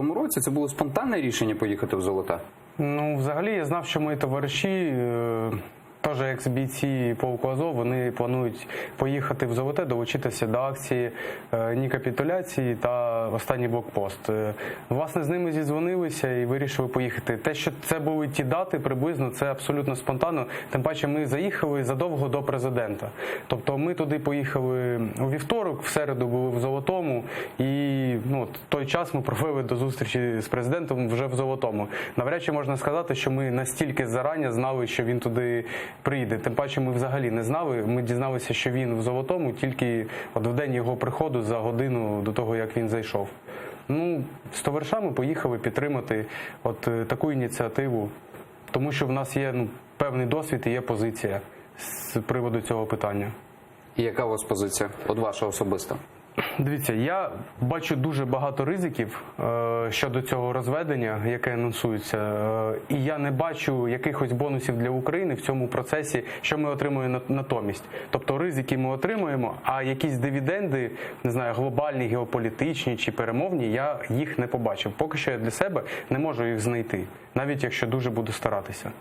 2014 році це було спонтанне рішення поїхати в Золоте? Ну, взагалі, я знав, що мої товариші, теж екс-бійці полку Азов, вони планують поїхати в Золоте, долучитися до акції «Ні капітуляції» та «Останній блокпост». Власне, з ними зідзвонилися і вирішили поїхати. Те, що це були ті дати, приблизно, це абсолютно спонтанно. Тим паче, ми заїхали задовго до президента. Тобто ми туди поїхали у вівторок, в середу були в Золотому, і той час ми провели до зустрічі з президентом вже в Золотому. Навряд чи можна сказати, що ми настільки зарані знали, що він туди приїде. Тим паче ми взагалі не знали. Ми дізналися, що він в Золотому тільки в день його приходу за годину до того, як він зайшов. З товаришами поїхали підтримати таку ініціативу, тому що в нас є певний досвід і є позиція з приводу цього питання. І яка у вас позиція? От ваша особиста? Дивіться, я бачу дуже багато ризиків щодо цього розведення, яке анонсується, і я не бачу якихось бонусів для України в цьому процесі, що ми отримуємо натомість. Тобто ризики ми отримуємо, а якісь дивіденди, не знаю, глобальні, геополітичні чи перемовні, я їх не побачив. Поки що я для себе не можу їх знайти, навіть якщо дуже буду старатися.